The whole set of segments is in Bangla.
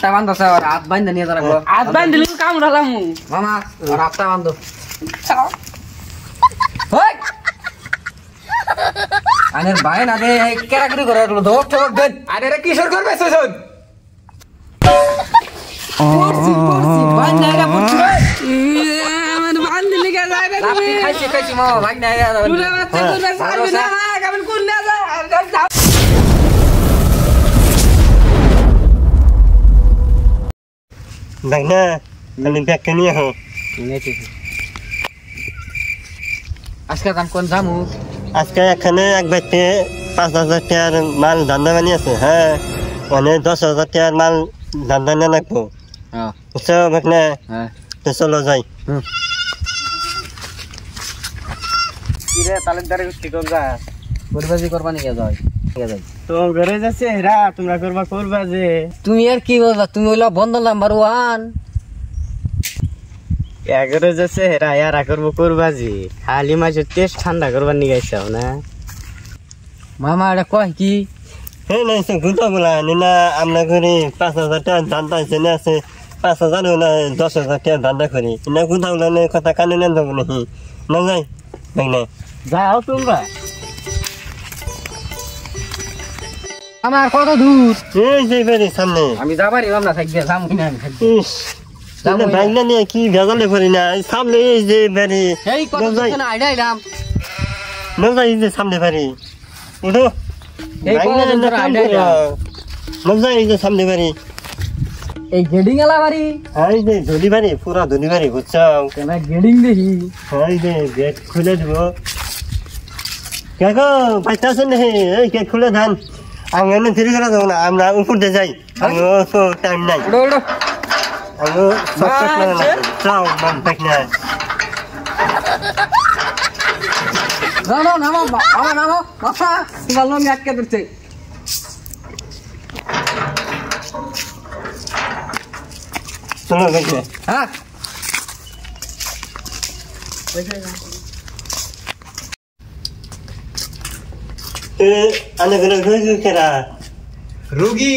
হাতটা বান্ধছে আর হাত বান্ধা নিয়ে যারা হাত বান্ধলে কামড়ালাম মামা আর হাতটা বান্ধো হই আনের ভাই না দে কেরাকুরি করে রাখলো ধর ঠক দেন আরে রে কিশোর করবে সুজন পড়ছি বান্ধা এরা পড়ছি আমার বান্ধলে কে যায় রে তুমি খাইছি মামা ভাই না এরা পুরো বাচ্চা করে ছাড়বি না কেমন কোন না যায় দেখ না আমি ব্যাগটা নিয়ে হো আজকে দাম কোন জামু আজকে এখানে এক ব্যক্তি 5,000 টাকার মাল ধান্দা বানিয়েছে হ্যাঁ মানে 10,000 টাকার মাল ধান্দা নিয়ে লাগবো হ্যাঁ বুঝছো না হ্যাঁ তো চলো যাই কি রে তালুকদারে কি করবা পরিবাজি করবা নিয়ে যাই তো ঘরে যাচ্ছে হেরা তোমরা করবা যে তুমি আর কি বলবা তুমি হইলা বন্ধন নাম্বার 1 ঘরে যাচ্ছে হেরা ইয়ারা করবা যে খালি মাছের টেস্ট ঠান্ডা করবার নিয়ে গেছাও না মামা এটা কয় কি হ্যাঁ না সে ঘুরতে বলা না আমরা করি 5,000 টাকা ধান্দা আছে না আছে 5,000 না 10,000 টাকা ধান্দা করি না ঘুরতে বলা কথা কানে নেন যাবো নাকি না যাই দেখ না যাও তোমরা আমার কত দূর এই যে বেরি সামনে আমি যাবারই ভাবনা থাকবে যামুই না আমি থাকবে ইস তাহলে বাইকটা নিয়ে কি ভেজালে করি না সামনে এই যে বেরি এই কত দূর না আইডাইলাম না যাই যে সামনে বেরি উঠো এই কত দূর আইডাইলাম না যাই এই যে সামনে বেরি এই গেডিং এলা বাড়ি এই যে ধনি বাড়ি পুরা ধনি বাড়ি বুঝছো কেন গেডিং দেখি এই যে গেট খুলে দিব কাকো পাইতে আছেন নাকি এই গেট খুলে দেন আমি এমনি ফিরে গেলে যাবো না আমরা উপর দিয়ে যাই আমি তো টাইম নাই ওড়ো ওড়ো আমি সবসময় মানে না যাও মন পাই না নামো নামো বাবা নামো বাবা ভালো আমি আটকে ধরছে চলো দেখে হ্যাঁ আনে করে রোজ কেরা রুগী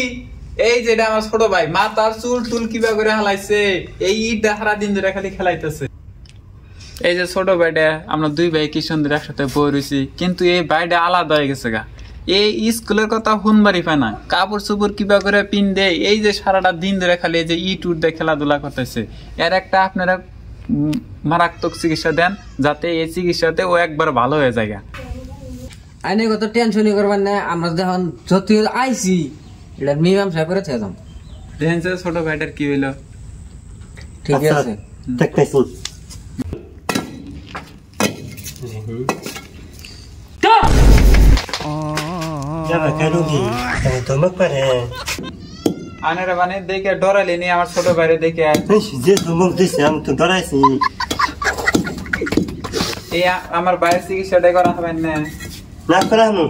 এই যেটা আমার ছোট ভাই মাথার চুল টুল কিবা করে হালাইছে এই ইট সারা দিন ধরে খালি খেলাইতেছে এই যে ছোট ভাইটা আমরা দুই ভাই কি সুন্দর একসাথে বই রয়েছি কিন্তু এই ভাইটা আলাদা হয়ে গেছে গা এই স্কুলের কথা হুনবারি পায় না কাপড় চোপড় কিবা করে পিন দেয় এই যে সারাটা দিন ধরে খালি এই যে ইট উট দিয়ে খেলাধুলা করতেছে এর একটা আপনারা মারাত্মক চিকিৎসা দেন যাতে এই চিকিৎসাতে ও একবার ভালো হয়ে যায় আইনে কত টেনশনই করবার না আমরা যখন যত আইছি এটা মিনিমাম সাহেব করে থেকে যাম দেখেন ছোট ভাইটার কি হইলো ঠিক আছে দেখতেছি যাবা কেন কি তোমাক পারে আনারা মানে দেখে ডরালি নি আমার ছোট ভাইরে দেখে যে তোমাক দিছে আমি তো ডরাইছি এই আমার ভাইয়ের চিকিৎসাটা করা হবে না না করামু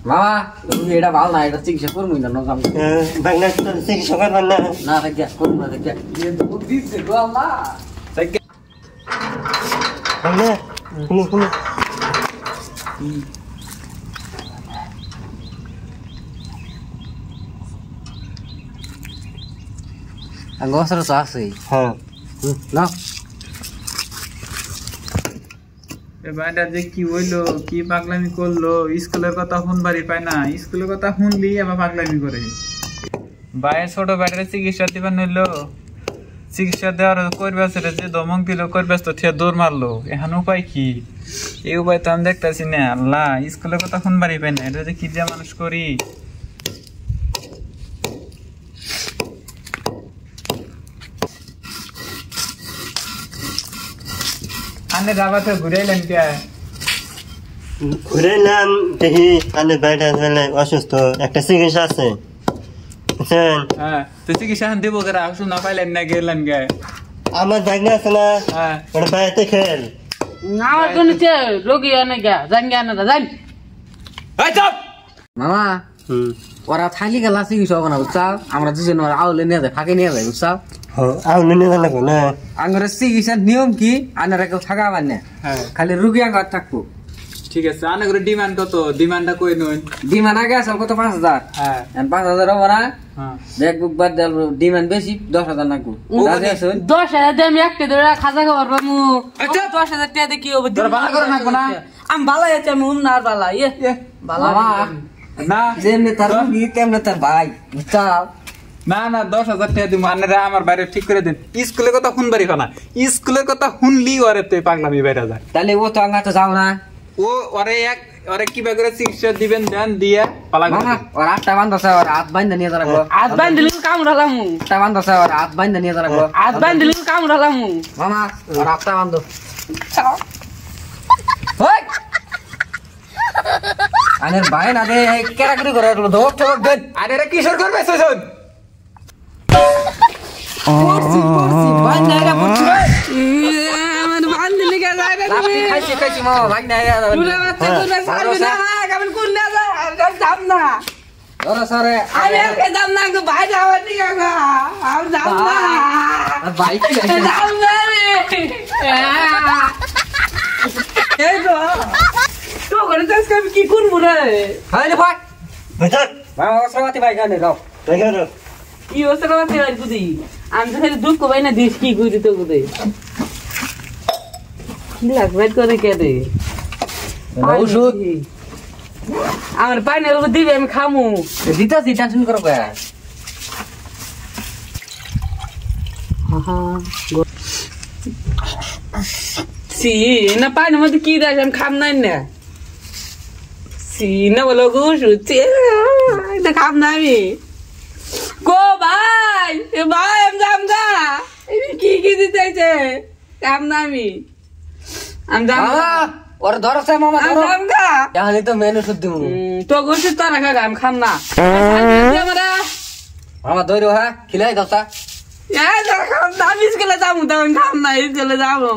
মামা তুমি এটা ভালো না এটা চিকিৎসা করবই না নজাম বাংলা চিকিৎসা করবার না না থাকে করব না থাকে দিচ্ছে গো আল্লাহ বাংলা তুমি তুমি আঙ্গসর তো আছে হ্যাঁ না ভাইটা যে কি হইলো কি পাগলামি করলো স্কুলের কথা শুনবারই পায় না স্কুলের কথা শুনলি আবার পাগলামি করে ভাইয়ের ছোট ভাইটার চিকিৎসা দিবার নিল চিকিৎসা দেওয়ার করবে যে দমক দিল করবে তো থিয়া দৌড় মারলো এখন উপায় কি এই উপায় তো আমি দেখতেছি না আল্লাহ স্কুলের কথা শুনবারই পাই না এটা যে কি যে মানুষ করি আনে রাবাতে ঘুরাইলেন কে ঘুরে নাম দেখি আনে বাইরে অসুস্থ একটা চিকিৎসা আছে বুঝছেন হ্যাঁ তো চিকিৎসা দেবো কেরা ওষুধ না পাইলেন না গেলেন গে আমার ভাগনা আছে না হ্যাঁ ওটা বাইরে খেল আমার কোন রোগী অনেক জান জ্ঞান জান মামা ওরা থাকি গেলা চিকিৎসা হবে না বুঝছাও আমরা দুজন আউলে নিয়ে যায় ফাঁকে নিয়ে যায় বুঝছাও আউলে নিয়ে লাগবো না আঙ্গরের চিকিৎসার নিয়ম কি আনারা কেউ থাকাবার না খালি রুগী আঙ্গার থাকবো ঠিক আছে আনে করে ডিমান্ড কত ডিমান্ডটা কই নই ডিমান্ড আগে আছে কত 5000 হ্যাঁ 5000 হবে না হ্যাঁ ব্যাগ বুক বাদ দেব ডিমান্ড বেশি 10000 নাকু রাজি আছেন 10,000 দিয়ে আমি একটা ধরে খাজা খাবার পামু আচ্ছা। 10,000 টাকা দিয়ে কি হবে তোরা ভালো করে নাকবো না আমি ভালো আছি আমি উন্নার বালা ভালো মামা না যেমনি তার রুগী তেমনি তার ভাই বুঝছা না না 10,000 টাকা দিমু আনেরা আমার বাইরে ঠিক করে দেন স্কুলের কথা শুনবারই না স্কুলের কথা শুনলি ওরে তুই পাগলামি বাইরে যায় তাহলে ও তো আঙ্গা তো যাও না ও ওরে কিবা করে চিকিৎসা দিবেন দেন দিয়ে পালা মামা ওর হাতটা বান্ধছে ওর হাত বাইন্ধা নিয়ে রাখবো হাত বান্ধিলে কামড়ালামু হাতটা বান্ধছে ওর হাত বাইন্ধা নিয়ে রাখবো হাত বান্ধিলে কামড়ালামু মামা ওর হাতটা বান্ধো ওই আনের ভাই না দে কেরাকেরি করে রাখলো ধোক ঠোক দেন আরে রে কিশোর করবে সেজন পড়ছি বাইন্ধা এরা পড়ছি আমার বান্ধিলে কে যায় রে তুমি খাইছি মামা ভাই না এরা পুরা বাচ্চা করে ছাড়বি না কেমন কোন না যায় আর যাব না ওরা সারে আমি আর কে যাব না গো ভাই যাওয়ার দিকে না আমি যাব না ভাই কি যাব না রে এই তো তো করে যাস আমি কি করব রে হাই রে ভাই বেটা মামা ওসরাতি ভাই গানে যাও দেখো না কি ওসরা বাতে আর কুদি আমি তো খালি দুঃখ পাই না দিস কি করি তো কুদি কি লাগবে করে কে দে ওষুধ আমার পানি লোক দিবে আমি খামু দিতাছি টেনশন করো কে সি না পানি মধ্যে কি দেয় আমি খাম নাই না সি না বলো গো সুচে না খাম না আমি গো ভাই ভাই আমি যাম গা কি দিতেছে খাম না আমি যাম মামা ওর ধরছে মামা আমি ধরো যাম গা জানি তো মেনু শুদ্ধ দিমু তো গোসু তারা খাগা আমি খাম না আমরা মামা দইরো হ্যাঁ খিলাই দাওতা আমি স্কুলে যাবো তখন খাম না স্কুলে যাবো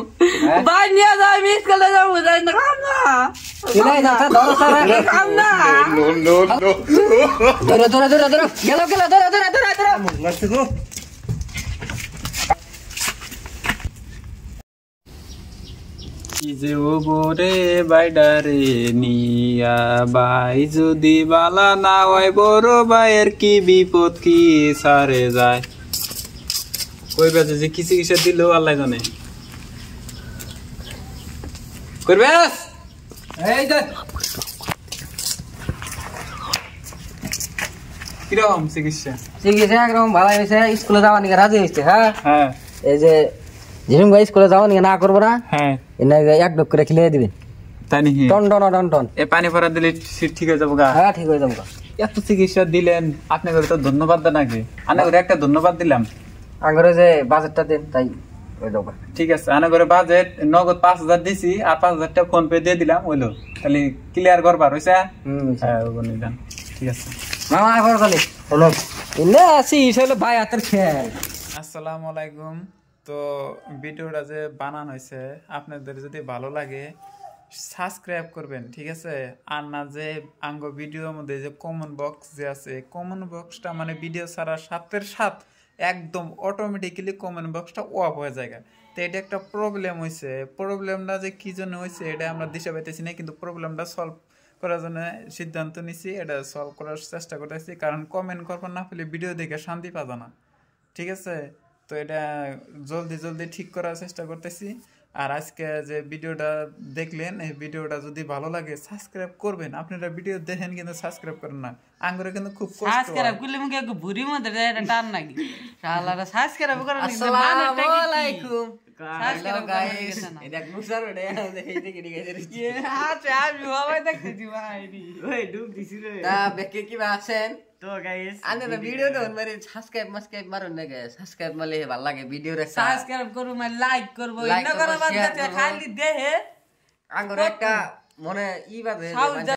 ভাই নিয়ে যাও আমি স্কুলে যাবো খাম না খিলাই দাওতা ধরো সারা খাম না ধরো গেল ধরো মারতে গো কি যে ও বোরে বাইডারে নিয়া বাই যদি বালা না হয় বড় ভাইয়ের কি বিপদ কি সারে যায় কই বাজে যে কি চিকিৎসা দিল আল্লাহ জানে করবেস এই দে কিরকম চিকিৎসা চিকিৎসা একদম ভালো হয়েছে স্কুলে যাওয়া নিয়ে রাজি হয়েছে হ্যাঁ হ্যাঁ এই যে যেরকম ভাই স্কুলে যাওয়া নিয়ে না করবো না হ্যাঁ এনে এক ডোক করে খিলিয়ে দিবেন তাই নাকি টন এ পানি ভরা দিলে ঠিক হয়ে যাবো গা হ্যাঁ ঠিক হয়ে যাবো এত চিকিৎসা দিলেন আপনাকে তো ধন্যবাদ দেন আগে আনাগরে একটা ধন্যবাদ দিলাম আঙ্গরে যে বাজেটটা দেন তাই হয়ে যাবো ঠিক আছে আনাগরে বাজেট নগদ 5,000 দিছি আর 5,000 টাকা ফোন পে দিয়ে দিলাম হইলো খালি ক্লিয়ার করবার হইছে হ্যাঁ ওগুলো নিলাম ঠিক আছে মামা আবার বলে হ্যালো এনে আসি হলো ভাই হাতের খেল আসসালামু আলাইকুম তো ভিডিওটা যে বানানো হয়েছে আপনাদের যদি ভালো লাগে সাবস্ক্রাইব করবেন ঠিক আছে আর না যে আঙ্গ ভিডিওর মধ্যে যে কমন বক্স যে আছে কমন বক্সটা মানে ভিডিও ছাড়ার সাথে সাথে একদম অটোমেটিক্যালি কমেন্ট বক্সটা অফ হয়ে যায় তো এটা একটা প্রবলেম হয়েছে প্রবলেমটা যে কি জন্য হয়েছে এটা আমরা দিশা পাইতেছি না কিন্তু প্রবলেমটা সলভ করার জন্য সিদ্ধান্ত নিছি এটা সলভ করার চেষ্টা করতেছি কারণ কমেন্ট করবার না পেলে ভিডিও দেখে শান্তি পাবে না ঠিক আছে তো এটা জলদি ঠিক করার চেষ্টা করতেছি আর আজকে যে ভিডিওটা দেখলেন এই ভিডিওটা যদি ভালো লাগে সাবস্ক্রাইব করবেন আপনারা ভিডিও দেখেন কিন্তু সাবস্ক্রাইব করেন না আঙ্গুরে কিন্তু খুব কষ্ট সাবস্ক্রাইব করলে মুখে একটু ভুরি মধ্যে এটা টান নাকি শালারা সাবস্ক্রাইব করে আসসালামু আলাইকুম সাবস্ক্রাইব গাইস এটা গ্লুসার ওটা এই দেখে গেছে আচ্ছা আমি বাবাই দেখতেছি ভাই ওই ডুব দিছি রে তা বেকে কি আছেন তো গাইস আনে ভিডিও দেখুন মানে সাবস্ক্রাইব মারুন না গাইস সাবস্ক্রাইব মারলে ভালো লাগে ভিডিও রে সাবস্ক্রাইব করব মানে লাইক করব Like ইনা করবো, করা বাদ share দিতে করবো। খালি দেহে আঙ্গুরে একটা মনে ই বাজে সাউন্ড